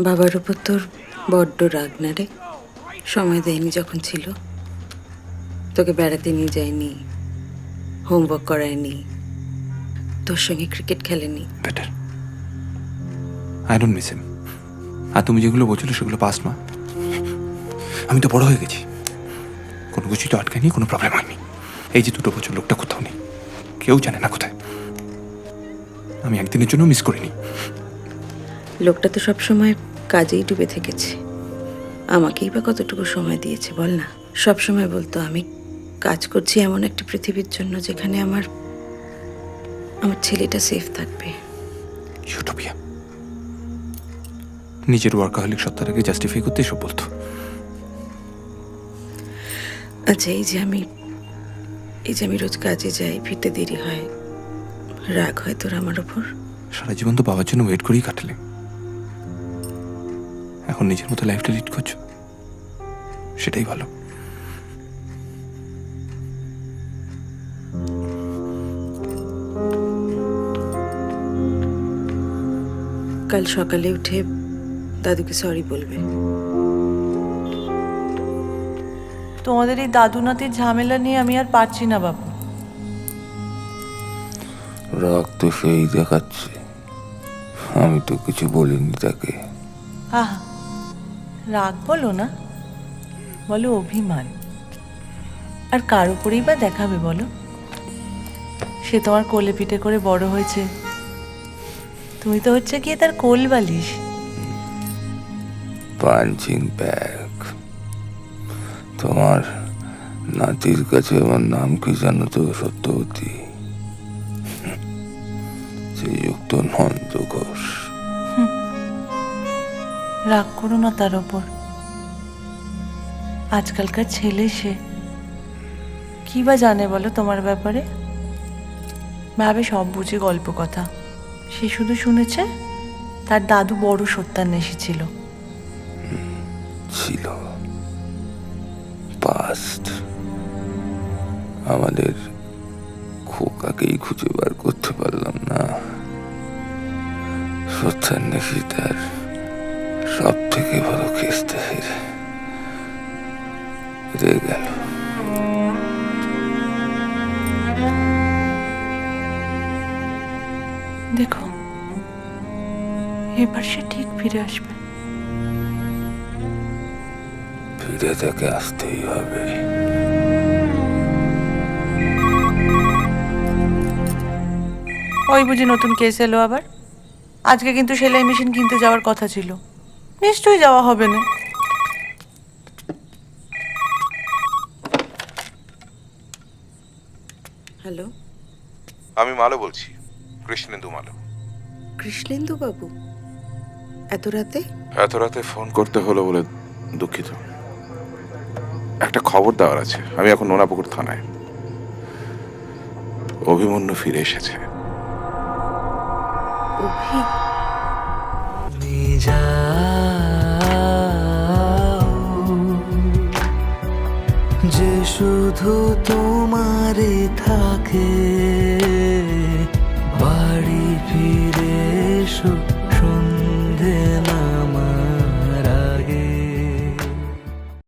বাবার উপর তোর বড্ড রাগ না রে? সময় দেয়নি যখন ছিল, তোকে বেড়াতে নিয়ে যায়নি, হোমওয়ার্ক করায়নি, তোর সঙ্গে ক্রিকেট খেলেনি। Better, I don't miss him. আর তুমি যেগুলো বলছিলে সেগুলো পাস্ট মা। আমি তো বড় হয়ে গেছি, কোনো কিছুই তো আটকায়নি, কোনো প্রবলেম হয়নি। এই যে 2 বছর লোকটা কোথাও নেই, কেউ জানে না কোথায়। আমি একদিনের জন্য মিস করিনি। লোকটা তো সবসময় কাজেই ডুবে থেকেছে, আমাকেই বা কতটুকু সময় দিয়েছে বল না। সবসময় বলতো আমি কাজ করছি এমন একটা পৃথিবীর জন্য যেখানে আমার আমার ছেলেটা সেফ থাকবে। ইউটোপিয়া। নিজের ওয়ার্কাহলিক সত্তাটাকে জাস্টিফাই করতে এসব বলতো। আচ্ছা, এই যে আমি রোজ কাজে যাই, ফিরতে দেরি হয়, রাগ হয় তোর আমার ওপর? সারা জীবন তো বাবার জন্য ওয়েট করেই কাটালে, এখন নিজের মতো লাইফটা লিড করছো, সেটাই ভালো। কাল সকালে উঠে দাদুকে সরি বলবে। তোমাদের এই দাদু নাতির ঝামেলা নিয়ে আমি আর পারছি না বাবু। রাগ তো সেই দেখাচ্ছে, আমি তো কিছু বলিনি তাকে। আহা, রাগ বলো না, বলো অভিমান। আর কার উপরেই বা দেখাবে বলো? সে তোমার কোলে পিঠে করে বড় হয়েছে, তুমি তো হচ্ছে গিয়ে তার কোল বালিশ। Punching bag. তোমার নাতির কাছে আমার নাম কি জানো তো? সত্যবতী। শ্রীযুক্ত নন্দ ঘোষ। রাগ করো না তার ওপর, আজকালকার ছেলে সে, কি বা জানে বলো তোমার ব্যাপারে? ভাবে সব বুঝে গল্প কথা। সে শুধু শুনেছে তার দাদু বড় সত্যান্বেষী ছিল। ছিল পাস্ট। আমাদের খোকাকেই খুঁজে বার করতে পারলাম না। সত্যান্বেষী তার সব থেকে বড় খেস্তে হেরে গেল। দেখো, এবার সে ঠিক ফিরে আসবে। ফিরে তাকে আসতেই হবে। ওই বুঝি নতুন কেস এলো আবার। আজকে কিন্তু সেলাই মেশিন কিনতে যাওয়ার কথা ছিল, নিশ্চয়ই যাওয়া হবে না। হ্যালো, আমি মালো বলছি, কৃষ্ণেন্দু মালো। কৃষ্ণেন্দু বাবু, এত রাতে? এত রাতে ফোন করতে হলো বলে দুঃখিত। একটা খবর দেওয়ার আছে। আমি এখন নোনাপুকুর থানায়। অভিমন্যু ফিরে এসেছে। অভি? যে শুধু তোমারে থাকে, বাড়ি ফিরে এসো।